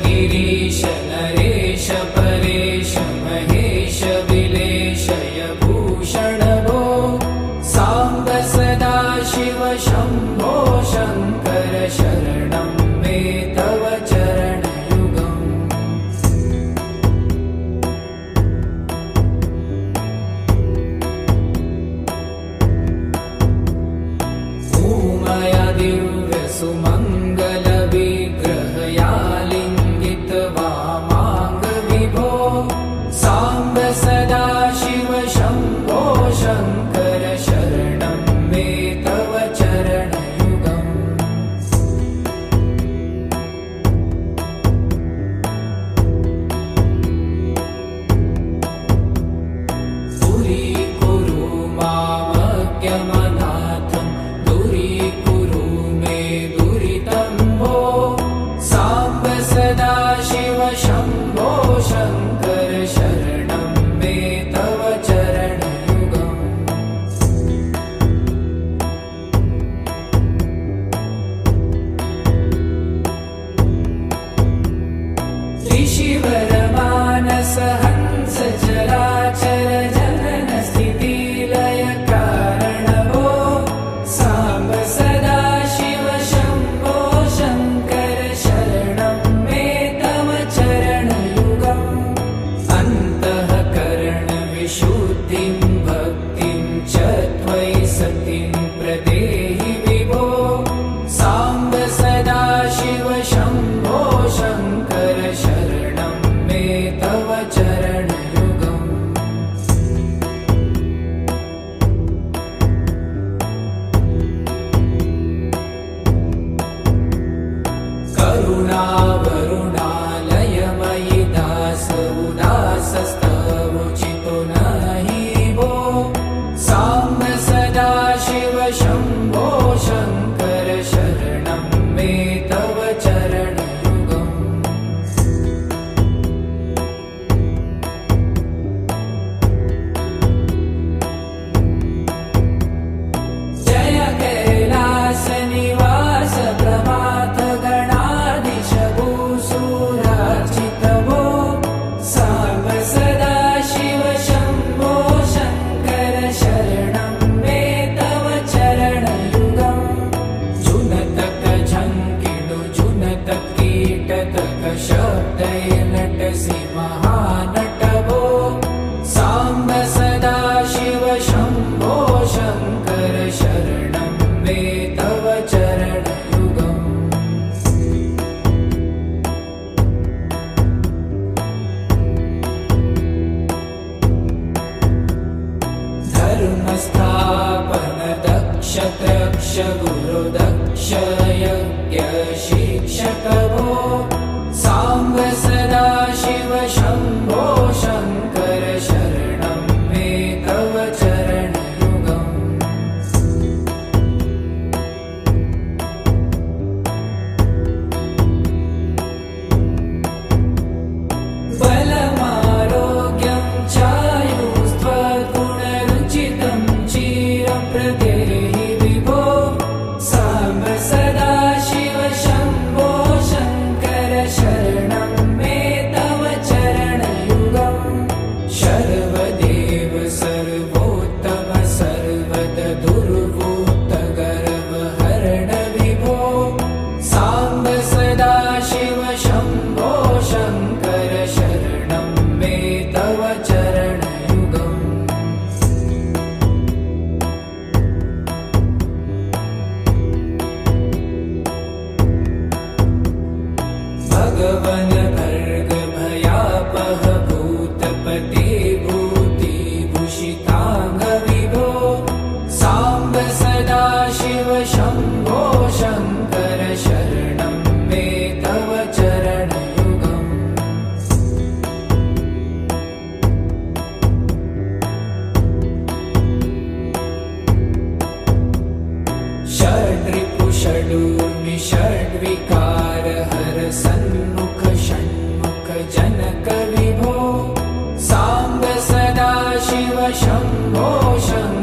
गिरीश नरेश परेश महेश विलेशय भूषण भो साम्ब सदा शिव शम्भो शङ्कर शरणं मे तव चरणयुगम् भूमया दिव्य सुमङ्गल विग्रहया लिङ्गित वामाङ्ग विभो साम्ब सदा शिव शम्भो शङ्कर शरणं मे तव चरणयुगम् दूरीकुरु मामज्ञमनाथं दूरीकुरु मे दुरितं भो साम्ब सदा शिव शम्भो शङ्कर शरणं मे तव चरणयुगम् ऋषिवरमानस हंस चराचर जनन स्थिति लय कारण भो साम्ब सदा शिव शम्भो शङ्कर शरणं मे तव चरणयुगम् अन्तःकरण विशुद्धिं भक्तिं च त्वयि सतिं प्रदेहि विभो साम्ब सदा शिव शम्भो शङ्कर शरणं मे तव चरणयुगम् करुणावरुणालयमयि दास उदासस्तवोचितो नहि भो साम्ब सदा शिव शम्भो शङ्कर शरणं मे तव चरणयुगम् जय कैलास निवास प्रभात गणाधीश भूसुरार्चित भो साम्ब सदा शिव शम्भो शङ्कर शरणं मे तव चरणयुगम् जुनतक झङ्किणु जुनतक कीटतक शब्दैर्नटसि महानट भो साम्ब सदा शिव शम्भो शङ्कर शरणं मे तव चरणयुगम् धर्मस्थापन दक्ष त्रक्ष गुरु दक्ष यज्ञ शिक्षक भो साम्ब सदा शिव शम्भो शङ्कर शरणं मे तव चरणयुगम् बलमारोग्यं चायुस्त्वगुणरुचितं चिरं प्रदेहि विभो साम्ब सदा शिव शम्भो शङ्कर शरणं मे तव चरणयुगम् शर्वदेव सर्वोत्तम सर्वद दुर्वूत गर्वहरण विभो साम्ब सदा शिव शम्भो शङ्कर शरणं मे तव चरणयुगम् भगवन् भर्ग भयापह भूतपते भूतिभूषिताङ्ग विभो साम्ब सदा शिव शम्भो शङ्कर शरणं मे तव चरणयुगम् षड्रिपु षडूर्मि षड्विकार हर सन्मुख षण्मुख जनक विभो साम्ब सदा शिव शम्भो शङ्कर